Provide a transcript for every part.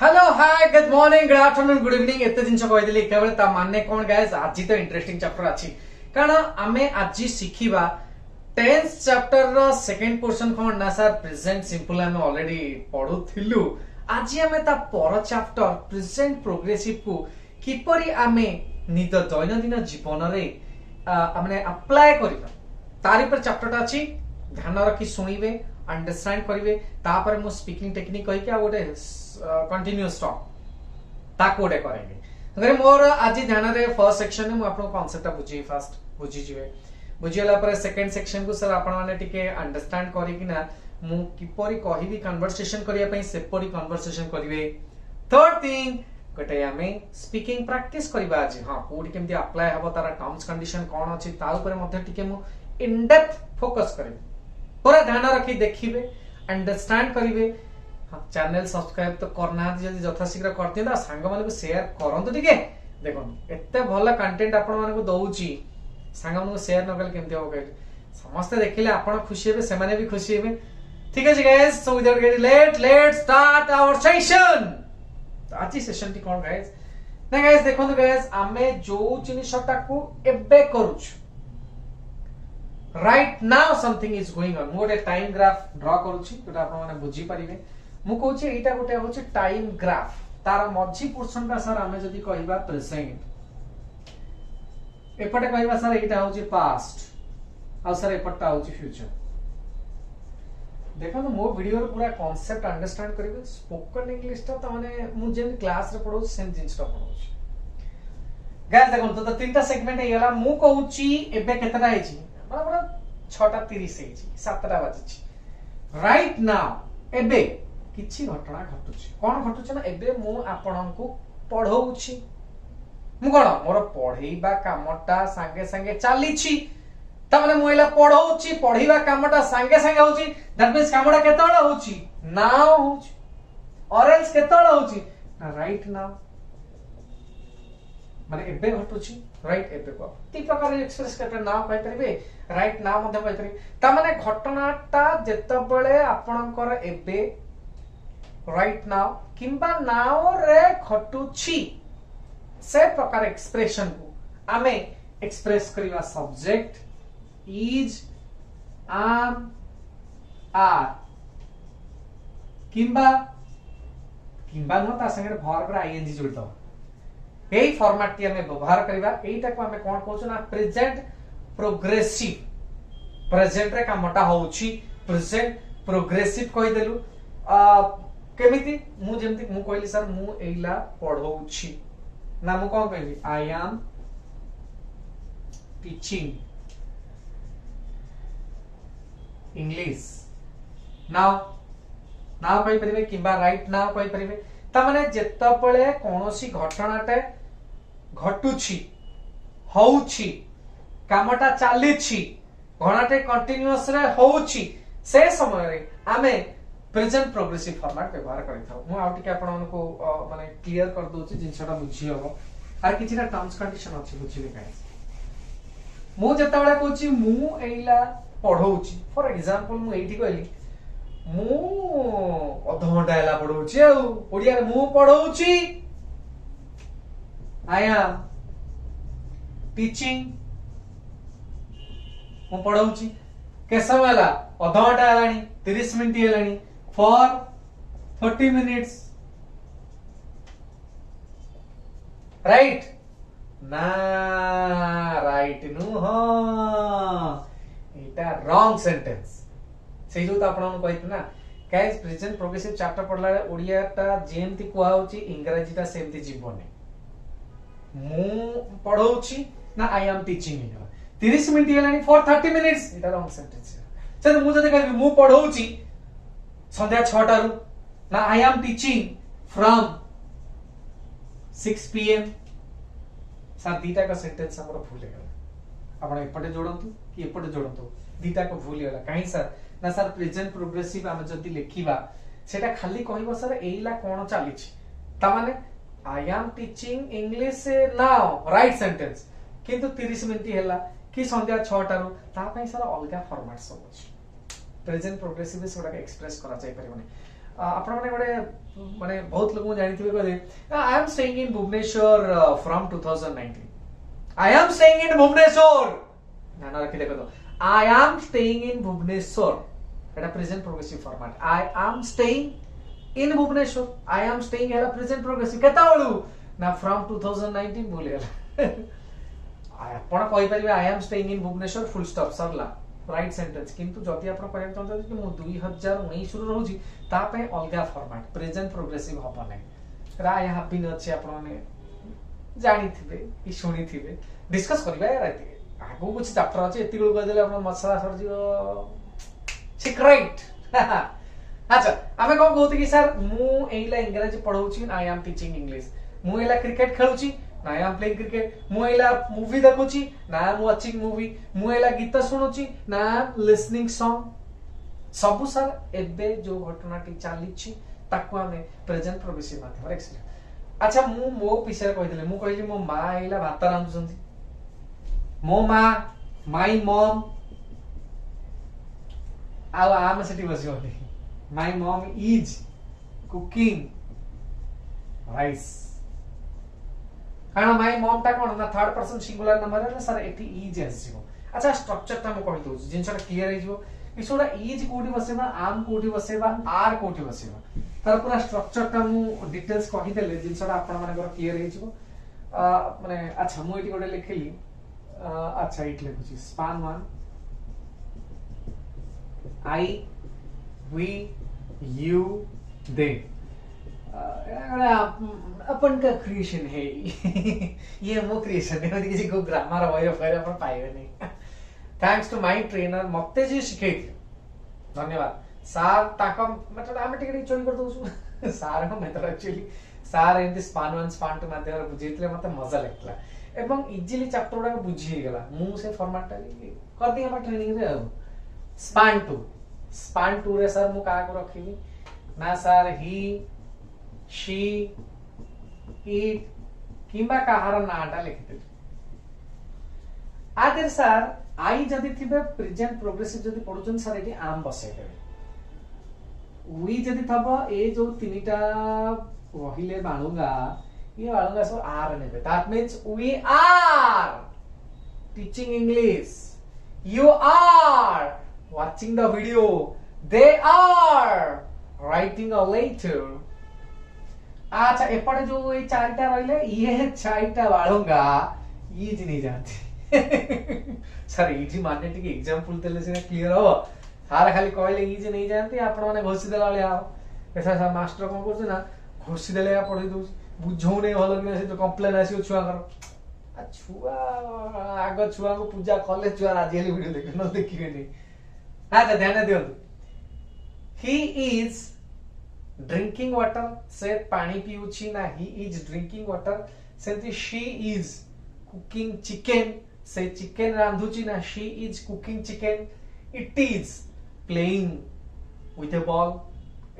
Hello hi good morning good afternoon good evening एते दिन कहदेली केवल ता माने कोन गाइस आज तो इंटरेस्टिंग चैप्टर अछि कारण आमे आज शिखिबा 10th चैप्टर रो सेकंड पोर्शन कोन ना सर प्रेजेंट सिंपल हम ऑलरेडी पढुथिलु आज आमे ता पर चैप्टर प्रेजेंट प्रोग्रेसिव को किपरि आमे निद दैनंदिन जीवन रे आमे अप्लाई करिबा तारि पर चैप्टर अछि ध्यान रखी सुनिबे अंडरस्टैंड करिवे तापर मो स्पीकिंग टेक्निक कहि के गोटे कंटिन्यूअस टॉक ताको गोटे करेंगे अगर मोर आज ध्यान रे फर्स्ट सेक्शन में मो आपन कांसेप्ट बुझी फर्स्ट बुझी जिवे बुझियला पर सेकंड सेक्शन को सर आपन माने टिके अंडरस्टैंड करी कि ना मु किपरि कहिबी कन्वर्सेशन करिया पई सेपरि कन्वर्सेशन करिवे थर्ड थिंग गोटे हमें स्पीकिंग प्रैक्टिस करबा आज हां कोड केमती अप्लाई हबो तारा टर्म्स कंडीशन कोन अछि ता ऊपर मध्ये टिके मु इन डेप्थ फोकस करिवे पूरा ध्यान रखी देखिबे अंडरस्टैंड करिवे चैनल सब्सक्राइब तो करना जदी यथाशीघ्र करते ना सांग माने को शेयर करंतु टिके देखो एते भलो कंटेंट आपण माने को दउची सांग माने को शेयर न कल केमते हो कहली समस्त देखिले आपण खुशी हेबे से माने भी खुशी हेबे ठीक है guys so without getting late start our session आज सेशन टी कोन गाइस ना गाइस देखो गाइस आमे जो जिनिसटा को एबे करूछ right now something is going on मोर टाइम ग्राफ ड्रा करूची तो आपण माने बुझी परिबे मु कहूँ एटा गोटे होचे टाइम ग्राफ तार मझी पोर्शन का सर आमे जदी कहिबा प्रेजेंट एपटे कहिबा सर एटा होचे पास्ट आ सर एपटा होचे फ्यूचर देखो मो वीडियो रे पूरा कांसेप्ट अंडरस्टैंड करिवे स्पोकन इंग्लिश ता माने मु जेन क्लास रे पढौ सेम जिंसटा पढौची गाइस देखो तो तीनटा सेगमेंट हे गेला मु कहूची एबे केतरा आइची बराबर 6:30 हेची 7टा बाजिची राइट नाउ एबे किछि घटना घटुछि कोन घटुछि ना एबे मु आपनकु पढौछि मु कोन मोर पढैबा कामटा संगे संगे चालिछि त माने मु एला पढौछि पढैबा कामटा संगे संगे होछि दैट मींस कामटा केतळ होछि नाउ होछि और एल्स केतळ होछि ना राइट नाउ माने एबे घटुछि राइट एबे को ती प्रकार एक्सप्रेस करते नाउ कहि परिबे राइट नाउ मध्ये कहि परिबे त माने घटनाटा जेतबेले आपनकर एबे राइट नाउ किंबा नाउ रे घटुछि से प्रकार एक्सप्रेशन को आमे एक्सप्रेस करिवा सब्जेक्ट इज आम आर किंबा किंबा न ता संगे वर्ब रे आईएनजी जोड़तो एई फॉर्मेट टी हमें व्यवहार करिवा एईटा को हमें कोन कहउछ ना प्रेजेंट प्रोग्रेसिव प्रेजेंट रे कामटा होउछि प्रेजेंट प्रोग्रेसिव कहि देलु केमिति मु जेमति मु कहली सर मु एइला पढौछि ना मु कोन कहली आई am teaching English now now कहि परिबे किबा राइट नाउ कहि परिबे ता माने जेतपळे कोनोसी घटनाटे घटुछि होउछि कामटा चालिछि घणाटे कंटीन्यूअस रे होउछि से समय रे आमे प्रेजेंट प्रोग्रेसिव फॉर्मेट व्यवहार करिथाउ मु आउटिके आपन को माने क्लियर कर दोछि जिनसटा बुझी हबो आर किछिना टर्म्स कंडीशन अछि बुझिले गाइस मु जेतबेला कहूछि मु एइला पढौछि फॉर एग्जांपल मु एइठी कहली मु अधघंटा एला पढौछि आ ओडिया रे मु पढौछि आई एम टीचिंग मु पढौछि के समय एला अधघंटा एलानी 30 मिनिट एलानी for 30 minutes right na right नु हो एटा रॉन्ग सेंटेंस से जो त आपण कहित ना गाइस प्रेजेंट प्रोग्रेसिव चैप्टर पढला ओडिया ता जेमति कुआ होची इंग्रजी ता सेमति जीवने मु पढौची ना आई एम टीचिंग 30 मिनिट एलानी for 30 minutes एटा रॉन्ग सेंटेंस से मु जदे कहबी मु पढौची संध्या 6टा रु ना I am teaching from 6 pm sir दीटा का सेंटेंस हमर भूल गेला आपण एपटे जोडंतु कि एपटे जोडंतु दीटा को भूल गेला काहे सर ना सर प्रेजेंट प्रोग्रेसिव हम जदी लेखिबा सेटा खाली कहबो सर एइला कोन चालिछि ता माने आई am teaching English now right sentence किंतु 30 मिनिट हैला कि संध्या 6टा रु ता पई सर अलगा फॉर्मेट सब अछि प्रेजेंट प्रोग्रेसिव से गुडा एक्सप्रेस करा जाय परिबने आपण माने गोटे माने बहुत लोग जानिथिबे कहले I am staying in Bhubaneswar from 2019 I am staying in Bhubaneswar ध्यान रखि देखो तो I am staying in Bhubaneswar एटा present progressive format I am staying in Bhubaneswar I am staying एला प्रेजेंट प्रोग्रेसिव केता बळू ना फ्रॉम 2019 भूल गेला आपण कहि परिबे I am staying in Bhubaneswar full stop सरला राइट सेंटेंस किंतु जदि आपण कहय चाहते कि मु 2019 रु रहउची ता पे अलगा फॉर्मेट प्रेजेंट प्रोग्रेसिव हबो नै राय हैप्पी न अछि आपण माने जानि थिबे कि सुनि थिबे डिस्कस करबा यार आगो कुछ चैप्टर अछि एति गुल कह देले आपण मसला सर जियो सीक्रेट अच्छा आमे कोन कहते कि सर मु एइला इंग्लिश पढौची आई एम टीचिंग इंग्लिश मु एइला क्रिकेट खेलुची ना आई एम प्लेइंग क्रिकेट मु एइला मूवी देखुची ना आई एम वाचिंग मूवी मु एइला गीत सुनुची ना आई एम लिसनिंग सॉन्ग सबु सर एबे जो घटनाटी चलीची ताकू हमें प्रेजेंट प्रोग्रेसिव माध्यम एक्सप्लेन अच्छा मु मो विषय कहि देले मु कहिली मो मां एइला भात रांधुचंती मो मां माय मॉम आ आम सेठी बसियो my mom is cooking rice कारण माय मॉम ता कोन ना थर्ड पर्सन सिंगुलर नंबर है सर एटी इज आसीबो अच्छा स्ट्रक्चर ता म कहि दउ जिनसा क्लियर है जो इसोडा इज कोठी बसेबा आम कोठी बसेबा आर कोठी बसेबा तार पूरा स्ट्रक्चर ता मु डिटेल्स कहि देले जिनसा आपण माने क्लियर है जो माने अच्छा मु एटी कोडे लिखली अच्छा इट लिखुची स्पान 1 आई वी यू दे अपन का क्रिएशन है ये मो क्रिएशन है किसी को ग्रामर way of अपन पाएगा नहीं थैंक्स टू माय ट्रेनर मते जी सिखै धन्यवाद सार ताका मतलब आमे टिके चोरी कर दउ सार को मेथड एक्चुअली सार एंड स्पान 1 स्पान 2 माध्यम रे बुझैतले मते मजा लागला एवं इजीली चैप्टर गुडा बुझी गेला मु से फॉर्मेट कर दी हम ट्रेनिंग रे स्पान 2 रे सर मु का को रखिबी ना सर ही शी इट किंबा काहार नाटा लिखिते आदर सर आई जदि थिबे प्रेजेंट प्रोग्रेसिव जदि पढुचन सर एटी आम बसे देबे वी जदि थबो ए जो तीनटा रहिले बाणुगा ये बाणुगा सब आर नेबे that means we are teaching English you are watching the video they are writing a letter अच्छा एपटे जो ये चारटा रहिले ये चारटा बाळुंगा ये जी नहीं जानती सर इठी माने टिके एग्जांपल देले से क्लियर हो सारा खाली कहले ई जे नहीं जानती आपण माने घोसी देला वाले आओ ऐसा सर मास्टर कोन करछ ना घोसी देले पढी दउ बुझौ नै भलो कि से तो कंप्लेन आसी छुआ कर आ छुआ आगो छुआ को पूजा कले छुआ आज हेली वीडियो देख न देखिबे नहीं अच्छा ध्यान दियौ ही इज ड्रिंकिंग वाटर से पानी पिउची ना ही इज ड्रिंकिंग वाटर सेंती शी इज कुकिंग चिकन से चिकन रांधुची ना she is cooking chicken it is playing with a ball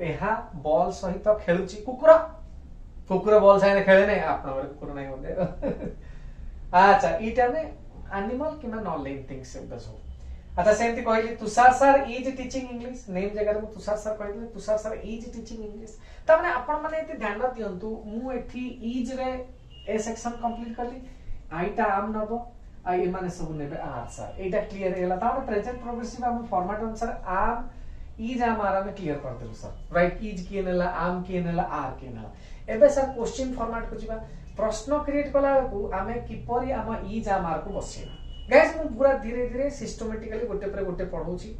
एहा बॉल सहित खेलुची कुकुरा कुकुरा बॉल साइने खेले नै आपन कुकुरा नै होते अच्छा इटा में एनिमल किना नॉन लिविंग थिंग्स से दसो अच्छा सेमती कहली Tushar sir is teaching English name जगह में तुषार सर कहले Tushar sir is teaching English त माने आपण माने एते ध्यान दियंतु मु एठी इज रे ए सेक्शन कंप्लीट करली आईटा आम नबो आई माने सब नेबे आर सर एटा क्लियर हैला त माने प्रेजेंट प्रोग्रेसिव हम फॉर्मेट अनुसार आम इज हमारा में क्लियर कर देलु सर राइट इज के नेला आम के नेला आर के नेला एबे सर क्वेश्चन फॉर्मेट को जिबा प्रश्न क्रिएट कला को आमे किपरि आम इज आर को बसेबा गाइस मु पूरा धीरे धीरे सिस्टमैटिकली गोटे पर गोटे पढौची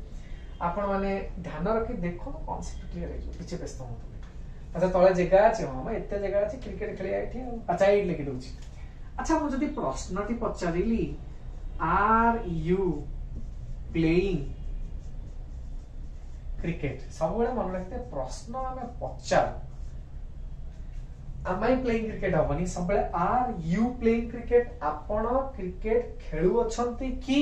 आपण माने ध्यान रखि देखो कांसेप्ट क्लियर है पीछे व्यस्त हो अच्छा तळे जगह अछि हम एते जगह अछि क्रिकेट खेली आइठी अच्छा एड लिखि दोछि अच्छा मु जदी प्रश्नटी पचारिली आर यू प्लेइंग क्रिकेट सब बेले मन रखते प्रश्न हमें पचार am I playing cricket हबनी सब बेले आर यू प्लेइंग क्रिकेट आपण क्रिकेट खेलु अछंती कि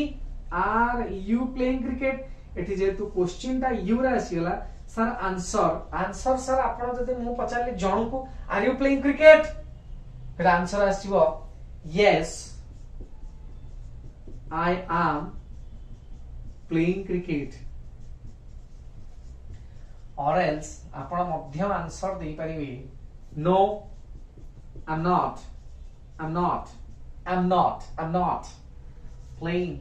आर यू प्लेइंग क्रिकेट एठी जेतु क्वेश्चन ता यू रे आसीला सर आंसर सर आपण जदी मु पचारली जणु को आर यू प्लेइंग क्रिकेट फिर आंसर आसीबो yes I am playing cricket or else आपण मध्यम आंसर दे परिबे no I'm not I'm not I'm not I'm not playing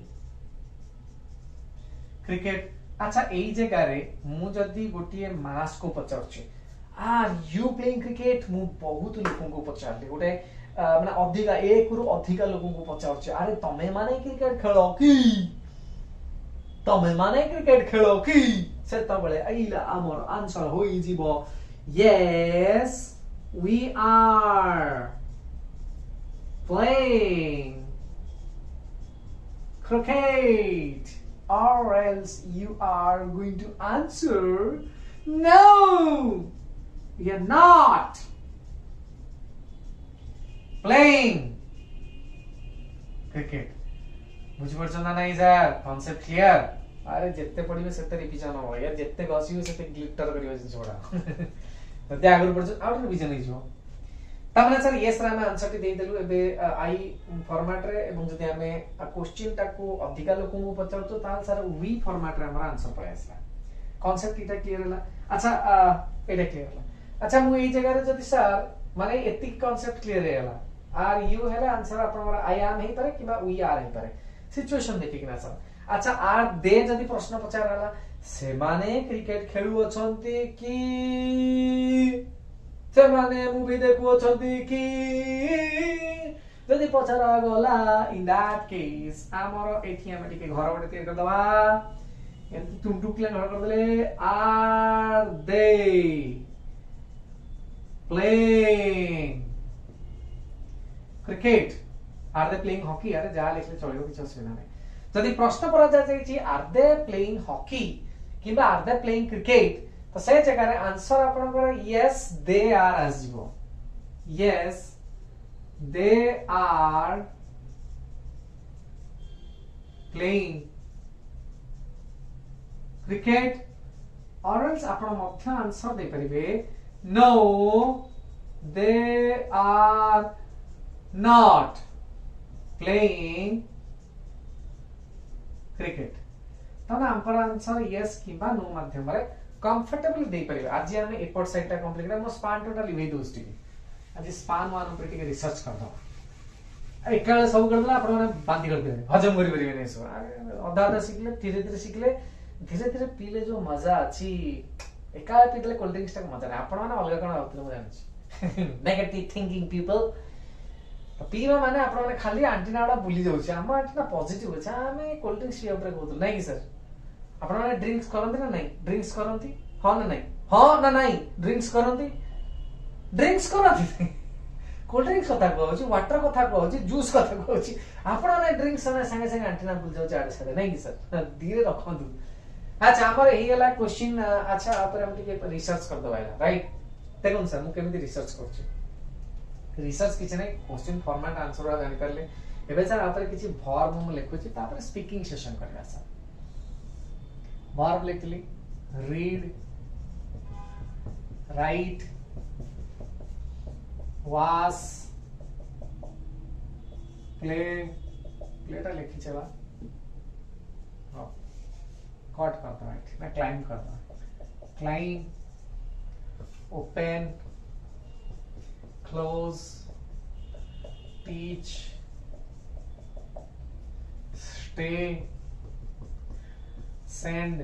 cricket। अच्छा एई जगह रे मु जदी गोटिए मास को पचारछि आर यू प्लेइंग क्रिकेट मु बहुत लोगों को पचारले गोटे माने अधिका एक रु अधिका लोगों को पचारछि अरे तमे माने क्रिकेट खेलो की तमे माने क्रिकेट खेलो की सेता बेले आइला हमर आंसर होई जीवो yes we are playing cricket or else you are going to answer no we are not playing cricket बुझ परछन ना नहीं सर कांसेप्ट क्लियर अरे जितने पढिबे सेते रिविजन हो यार जितने गसिबे सेते ग्लिटर करियो जिंस बडा तते आगुर परछ आउट रिविजन हिजो तमने सर यस रा में आंसर दे देलु एबे आई फॉर्मेट रे एवं जदि हमें क्वेश्चन टाको अधिका लोक को पचारतो ताल सर वी फॉर्मेट रे हमरा आंसर पळे आसला कांसेप्ट इटा क्लियर हला अच्छा एटा क्लियर हला अच्छा मु एई जगह रे जदि सर माने एतिक कांसेप्ट क्लियर हेला आर यू हेला आंसर आपन आई एम हे पारे किबा वी आर हे पारे सिचुएशन देखि किना सर अच्छा आर दे जदि प्रश्न पचाराला से माने क्रिकेट खेलु अछंती की से माने मूवी देखु अछंती की जदि पचारा गला इन दैट केस हमर एटीएम टिके घर बडे क्लियर कर दवा एंती तुम टुकले घर कर देले are they playing cricket are they playing hockey अरे जा लिखले चलियो किछ असुविधा नै जदि प्रश्न परा जाय आर दे प्लेइंग हॉकी किबा आर दे प्लेइंग क्रिकेट तो से जगह रे आंसर आपन कर यस दे आर आजिबो yes they are playing cricket or else आपन मध्य आंसर दे परिबे no they are not playing cricket तने हमर आंसर यस किबा नो माध्यम रे कंफर्टेबल दे परिबे आज हम एपॉट साइड ता कंप्लीट कर हम स्पान टोटल लिवे दोस्ती आज स्पान वन ऊपर टिके रिसर्च कर दो एकाले सब कर देला आपण माने बांधी कर देबे हजम करि परिबे नै सो आधा आधा सिखले धीरे धीरे पीले जो मजा अछि एकाले पीले कोल्ड ड्रिंक्स ता मजा नै आपण माने अलग कोन होतले मजा नै नेगेटिव थिंकिंग पीपल पीवा माने आपण माने खाली एंटीनाडा भूली जाउ छी हम एंटीना पॉजिटिव अछि हमें कोल्ड ड्रिंक्स पिया ऊपर कहत नै कि सर आपण माने ड्रिंक्स करंती ना नहीं ड्रिंक्स करंती हां ना नहीं हां ना नहीं ड्रिंक्स करंती कोल्ड ड्रिंक्स कथा कहू छी वाटर कथा कहू छी जूस कथा कहू छी आपण माने ड्रिंक्स संगे संगे एंटीना भूल जाउ छी आडे साडे नहीं कि सर धीरे रखंतु अच्छा हमर एही गेला क्वेश्चन अच्छा ऊपर हम टिके रिसर्च कर दबाइला राइट देखन सर मु केमिति रिसर्च करछु रिसर्च किछ नै क्वेश्चन फॉर्मेट आंसर आ जानि करले एबे सर आपरे किछि वर्ब हम लिखु छी तापर स्पीकिंग सेशन करबा सर वर्ब लिखली रीड राइट वास प्लेटा लिखी छबा हां कट करता है ना क्लाइम करता climb open close teach stay send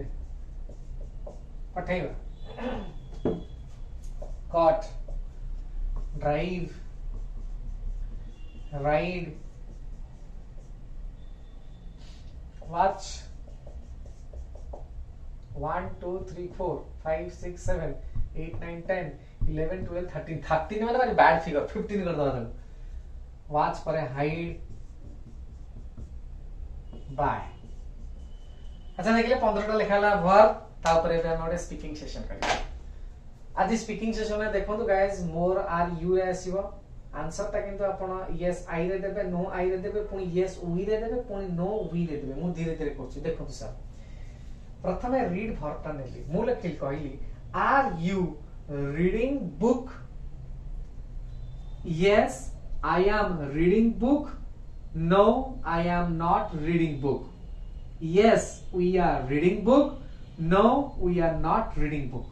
पठेगा caught drive ride watch 1 2 3 4 5 6 7 8 9 10 11 12 13 13 वाला very bad figure 15 कर दो watch पर hide by अच्छा देखिए 15 टा लिखाला वर्ब ता ऊपर एबे हम ओडे स्पीकिंग सेशन करिया आज स्पीकिंग सेशन में देखो तो गाइस मोर आर यू रे आसीबो आंसर ता किंतु आपण यस आई रे देबे नो आई रे देबे पुनी यस वी रे देबे पुनी नो वी रे देबे मु धीरे धीरे करछि देखो तो सर प्रथमे रीड वर्ब ता नेली मु लेखिल कहली are you reading book yes I am reading book no I am not reading book yes we are reading book no we are not reading book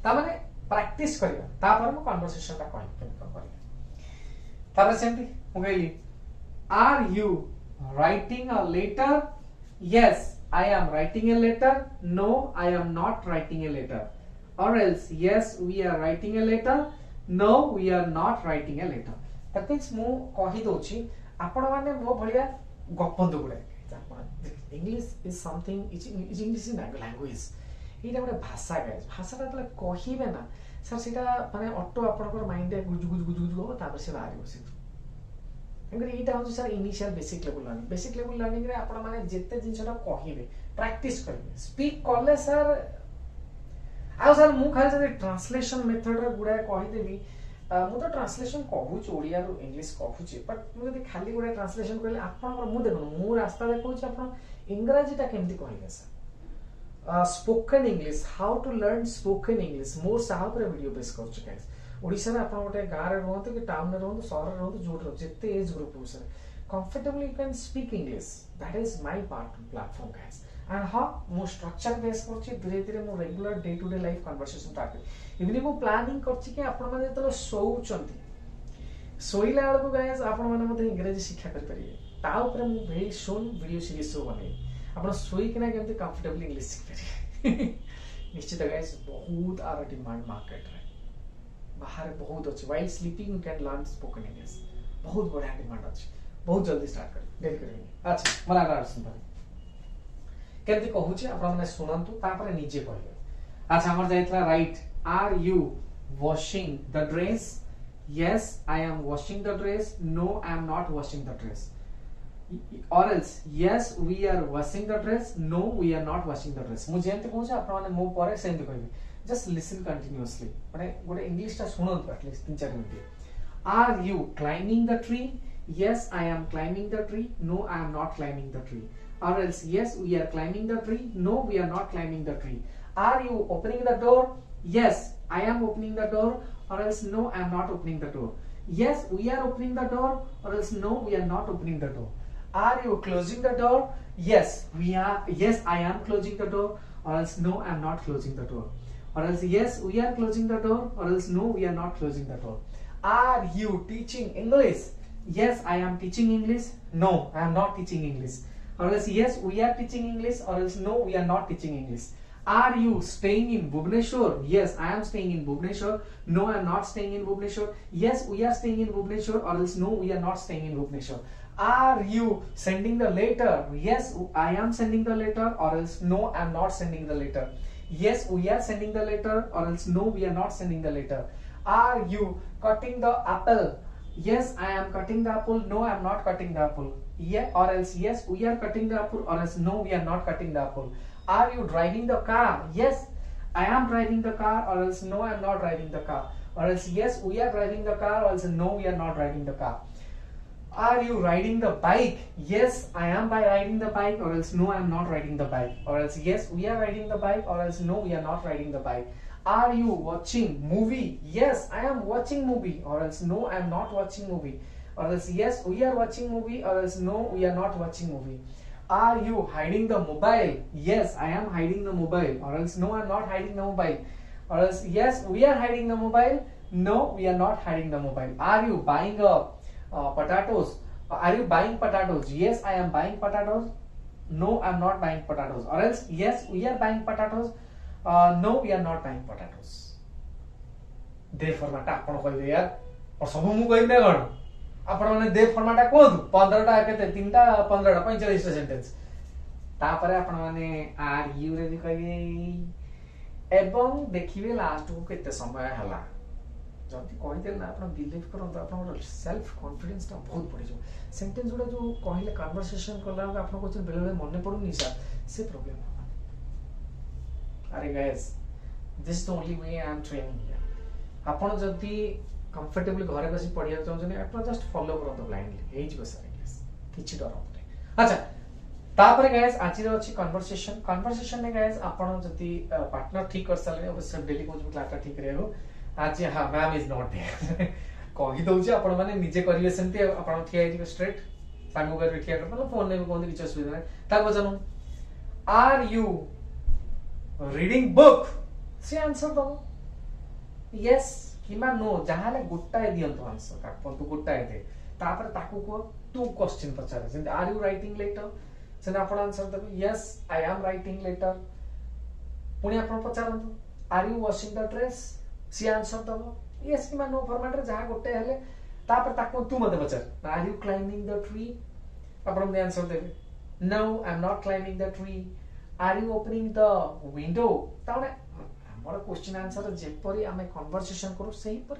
ता माने प्रैक्टिस करिया तापर मु कन्वर्सेशन ता कहै केमतो करिया तापर सेमती मु कहली are you writing a letter yes I am writing a letter no I am not writing a letter or else yes we are writing a letter no we are not writing a letter that means मु कहि दोछि आपण माने मो भलिया गपंदु गुडे English is something is English in language एटा गोटे भाषा guys भाषाटा तले कहिबे ना सर सेटा माने ऑटो आपनकर माइंड रे गुज गुज गुज गुज हो तापर से बाहर बसी एंगरे एटा हो sir initial basic level learning रे आपण माने जेते जिंसटा कहिबे प्रैक्टिस करिवे स्पीक करले सर आ सर मु खाली जदि ट्रांसलेशन मेथड रे गुडा कहि देबी मु तो ट्रांसलेशन कहूच ओडिया रु इंग्लिश कहूच बट मु जदि खाली गुडा ट्रांसलेशन करले आपन मु देखन मु रास्ता देखौच आपन इंग्रजीटा केमति कहिबे sir spoken English how to learn spoken English मोर साहब रे वीडियो बेस करछ गाइस ओडिसा रे आपन गोटे गां रे रहंतु कि टाउन रे रहंतु शहर रे रहंतु जोट जेते एज ग्रुप हो sir comfortably you can speak English that is my part platform guys and हां मो स्ट्रक्चर बेस करछि धीरे धीरे मो regular day to day life conversation start इवनि मो प्लानिंग करछि कि आपण माने जतलो सोउचंती सोइला बेलको गाइस आपण माने मते इंग्लिश शिक्षा कर परिए ता ऊपर मु very soon video series so बने आपण सोई किना केमते कंफर्टेबली इंग्लिश सीख परिए निश्चित गाइस बहुत आर डिमांड मार्केट रे बाहर बहुत अछि while sleeping you can learn spoken English बहुत बड़ा डिमांड अछि बहुत जल्दी स्टार्ट कर देरी करेंगे अच्छा मला आर सुन केमती कहूची आपण माने सुनंतु तापर निजे कहले अच्छा हमर जाइतला right are you washing the dress yes I am washing the dress no I am not washing the dress or else yes we are washing the dress no we are not washing the dress मु जेंते कहूची आपण माने मो परे send कहबे just listen continuously माने गोटे English ता सुनंतु at least 3-4 minute are you climbing the tree yes I am climbing the tree no I am not climbing the tree or else yes we are climbing the tree no we are not climbing the tree are you opening the door yes I am opening the door or else no I am not opening the door yes we are opening the door or else no we are not opening the door are you closing the door yes I am closing the door or else no I am not closing the door or else yes we are closing the door or else no we are not closing the door are you teaching English yes I am teaching English no I am not teaching English or else yes we are teaching English or else no we are not teaching English are you staying in Bhubaneswar yes I am staying in Bhubaneswar no I am not staying in Bhubaneswar yes we are staying in Bhubaneswar or else no we are not staying in Bhubaneswar are you sending the letter yes I am sending the letter or else no I am not sending the letter yes we are sending the letter or else no we are not sending the letter are you cutting the apple yes I am cutting the apple no I am not cutting the apple yeah or else yes we are cutting the apple or else no we are not cutting the apple are you driving the car yes I am driving the car or else no I am not driving the car or else yes we are driving the car or else no we are not driving the car are you riding the bike yes I am by riding the bike or else no I am not riding the bike or else yes we are riding the bike or else no we are not riding the bike are you watching movie yes I am watching movie or else no I am not watching movie or else yes we are watching movie or else no we are not watching movie are you hiding the mobile yes I am hiding the mobile or else no I am not hiding the mobile or else yes we are hiding the mobile no we are not hiding the mobile are you buying potatoes are you buying potatoes yes I am buying potatoes no I am not buying potatoes or else yes we are buying potatoes no we are not buying potatoes they format आपण कहबे यार और सब मु कहबे कोन आपण माने दे format कोन 15 टा केते 3 टा 15 टा 45 टा सेंटेंस तापरे आपण माने आर यू रे भी कहबे एवं देखिबे लास्ट को केते समय हला जति कहि देल ना आपण बिलीव करन आपण सेल्फ कॉन्फिडेंस ता बहुत बढ़ी जो सेंटेंस गुडा जो कहिले कन्वर्सेशन करला आपण को बेले बेले मन पडुनी सर से प्रॉब्लम अरे guys this the only way I am training here आपण जति कंफर्टेबली घरे बसी पढिया चाहछन आपण जस्ट फॉलो करन ब्लाइंडली हेज बस इंग्लिश किछि डर होते अच्छा तापर गाइस आज रे अछि कन्वर्सेशन में गाइस आपण जति पार्टनर ठीक कर सले अवश्य डेली कोच क्लास ठीक रहबो आज हां मैम इज नॉट देयर कहि दउछि आपण माने निजे करिवे सेंती आपण ठिया हेति स्ट्रेट सांगो कर ठिया कर मतलब फोन ने कोन किछ असुविधा नै ता बजनु are you reading book see answer दो यस किमा नो जहाले गोटाए दियंतो आंसर कापंतु गोटाए दे तापर ताकू को टू क्वेश्चन पचारे जेंति आर यू राइटिंग लेटर सेना आपण आंसर देबे yes I am writing letter पुणी आपण पचारंतु are you washing the dress see answer दबो यस किमा नो फॉर्मेट रे जहा गोटे हेले तापर ताकू तू मते पचार are you climbing the tree आपण मते आंसर देबे no I am not climbing the tree are you opening the window ताने हमर क्वेश्चन आंसर जेपरी आमे कन्वर्सेशन करू सही पर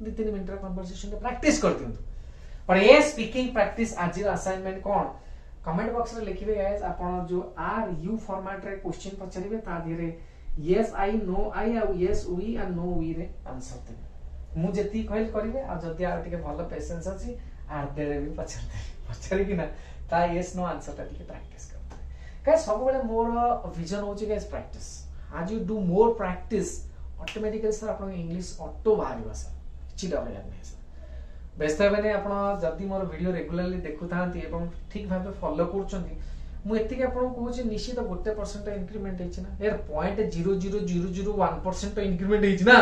2-3 मिनिट रे कन्वर्सेशन रे प्रैक्टिस कर दियंतु पर ए स्पीकिंग प्रैक्टिस आज असाइनमेंट कोन कमेंट बॉक्स रे लिखिबे गाइस आपण जो आर यू फॉर्मेट रे क्वेश्चन पचरिबे ता दिरे यस आई नो आई आ yes we and no we रे आंसर देबे मु जेती कहल करिवे आ जदी आर टिके भलो पेशेंस अछि आर देरे भी पचर कि ना ता यस नो आंसर ता टिके प्रैक्टिस कर गाइस सब बेले मोर विजन होची गाइस प्रैक्टिस आज you do more practice automatically sir आपण इंग्लिश ऑटो बाहरिबा सर किछि डर लागने सर व्यस्त हेबे आपण जदी मोर वीडियो रेगुलरली देखु थांती एवं ठीक भाबे फॉलो करचंती मु एतिके आपण कहूची निश्चित 1% इंक्रीमेंट हेछि ना यार 0.00001% इंक्रीमेंट हेछि ना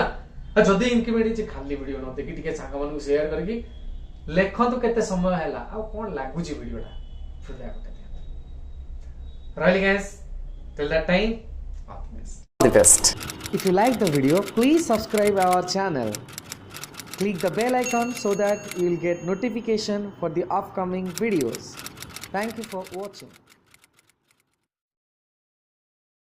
जदी इंक्रीमेंट हेछि खाली वीडियो न देखि टिके सांग मानु शेयर करके लेखंतु केते समय हैला आ कोन लागुची वीडियोटा फीडबैक करते really guys till that time all the best. If you like the video, please subscribe our channel. Click the bell icon so that you will get notification for the upcoming videos. Thank you for watching.